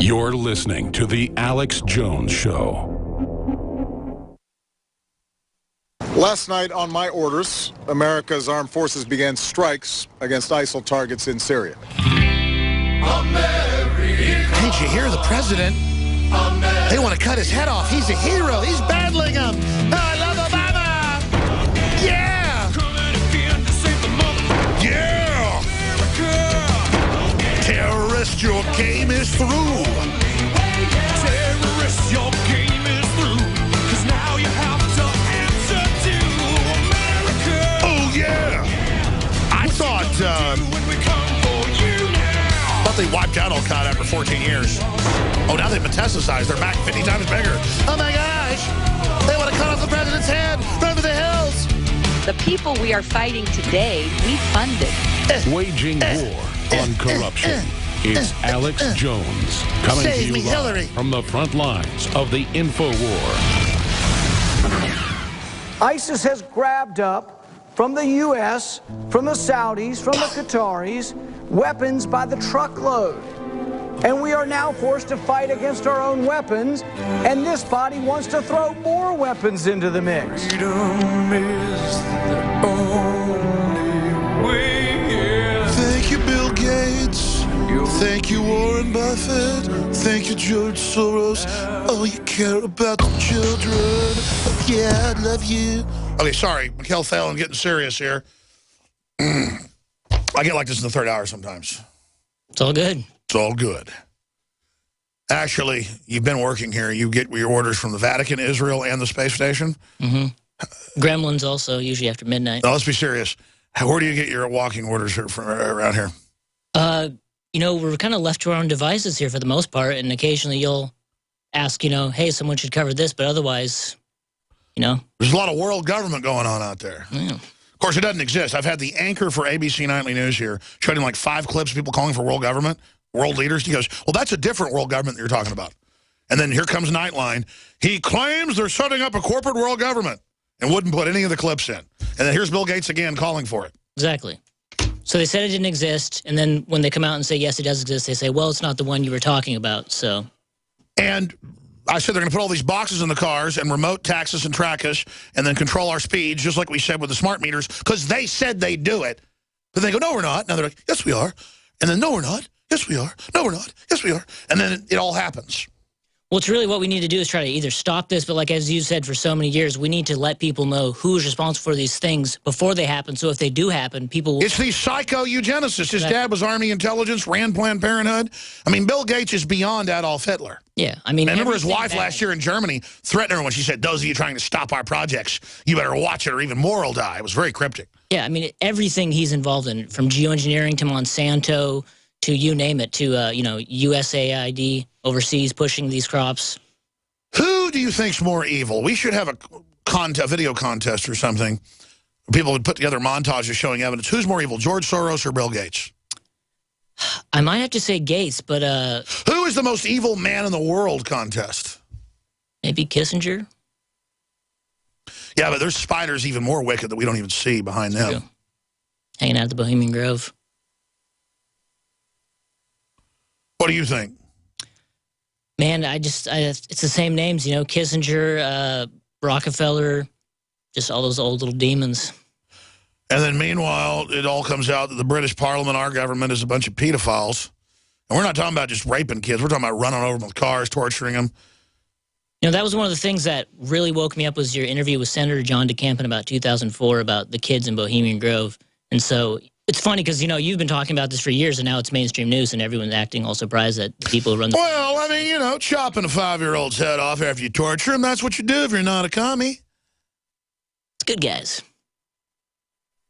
You're listening to The Alex Jones Show. Last night, on my orders, America's armed forces began strikes against ISIL targets in Syria. Did you hear the president? They want to cut his head off. He's a hero. He's battling them. Oh, I love Obama. Yeah. Yeah. Terrorist, your game is through. Terrorist, your game is through. Because now you have to answer to America. Oh, yeah. I thought they wiped out Al-Qaeda after 14 years. Oh, now they've metastasized. They're back 50 times bigger. Oh, my gosh. They want to cut off the president's head. Run to the hills. The people we are fighting today, we funded. Waging war on corruption. It's Alex Jones coming to you live from the front lines of the InfoWar. ISIS has grabbed up from the U.S., from the Saudis, from the Qataris, weapons by the truckload. And we are now forced to fight against our own weapons, and this body wants to throw more weapons into the mix. Freedom is the only way. Thank you, Bill Gates. Thank you, Warren Buffett. Thank you, George Soros. Oh, you care about the children. Oh, yeah, I love you. Okay, sorry, Mikhail Thalin, getting serious here. I get like this in the third hour sometimes. It's all good. It's all good. Actually, you've been working here. You get your orders from the Vatican, Israel, and the space station? Mm-hmm. Gremlins also, usually after midnight. Now, let's be serious. Where do you get your walking orders from around here? You know, we're kind of left to our own devices here for the most part, and occasionally you'll ask, you know, hey, someone should cover this, but otherwise, you know. There's a lot of world government going on out there. Yeah. Of course, it doesn't exist. I've had the anchor for ABC Nightly News here, showed him like 5 clips of people calling for world government, world leaders. He goes, well, that's a different world government that you're talking about. And then here comes Nightline. He claims they're setting up a corporate world government and wouldn't put any of the clips in. And then here's Bill Gates again calling for it. Exactly. So they said it didn't exist, and then when they come out and say, yes, it does exist, they say, well, it's not the one you were talking about, so. And I said they're going to put all these boxes in the cars and remote tax us and track us and then control our speeds, just like we said with the smart meters, because they said they'd do it. But they go, no, we're not. Now they're like, yes, we are. And then, no, we're not. Yes, we are. No, we're not. Yes, we are. And then it all happens. Well, it's really what we need to do is try to either stop this, but like as you said for so many years, we need to let people know who is responsible for these things before they happen. So if they do happen, people will... It's these psycho-eugenicists. His dad was Army intelligence, ran Planned Parenthood. I mean, Bill Gates is beyond Adolf Hitler. Yeah, I mean... Remember his wife last year in Germany threatened her when she said, those of you trying to stop our projects, you better watch it or even more will die. It was very cryptic. Yeah, I mean, everything he's involved in, from geoengineering to Monsanto to you name it, to, you know, USAID overseas pushing these crops. Who do you think's more evil? We should have a video contest or something. People would put together montages showing evidence. Who's more evil, George Soros or Bill Gates? I might have to say Gates, but... Who is the most evil man in the world contest? Maybe Kissinger? Yeah, but there's spiders even more wicked that we don't even see behind them. True. Hanging out at the Bohemian Grove. What do you think? Man, it's the same names, you know, Kissinger, Rockefeller, just all those old little demons. And then meanwhile, it all comes out that the British Parliament, our government, is a bunch of pedophiles. And we're not talking about just raping kids. We're talking about running over them with cars, torturing them. You know, that was one of the things that really woke me up was your interview with Senator John DeCamp in about 2004 about the kids in Bohemian Grove. And so it's funny because, you know, you've been talking about this for years, and now it's mainstream news, and everyone's acting all surprised that the people who run the... Well, I mean, you know, chopping a 5-year-old's head off after you torture him, that's what you do if you're not a commie. It's good guys.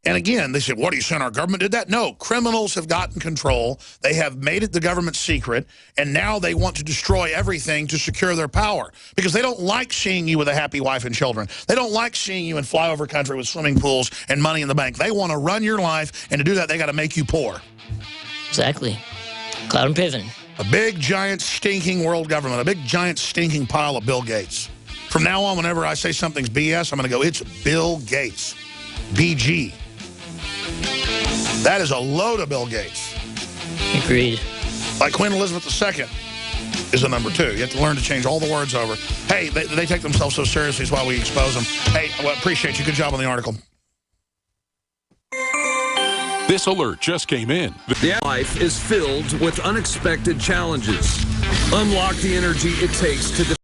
And again, they said, what, are you saying our government did that? No, criminals have gotten control. They have made it the government's secret, and now they want to destroy everything to secure their power because they don't like seeing you with a happy wife and children. They don't like seeing you in flyover country with swimming pools and money in the bank. They want to run your life, and to do that, they got to make you poor. Exactly. Cloud and Piven. A big, giant, stinking world government, a big, giant, stinking pile of Bill Gates. From now on, whenever I say something's BS, I'm going to go, it's Bill Gates. BG. That is a load of Bill Gates. Agreed. Like Queen Elizabeth II. is a number 2. You have to learn to change all the words over. Hey, they take themselves so seriously is why we expose them. Hey, well, appreciate you. Good job on the article. This alert just came in. Life is filled with unexpected challenges. Unlock the energy it takes to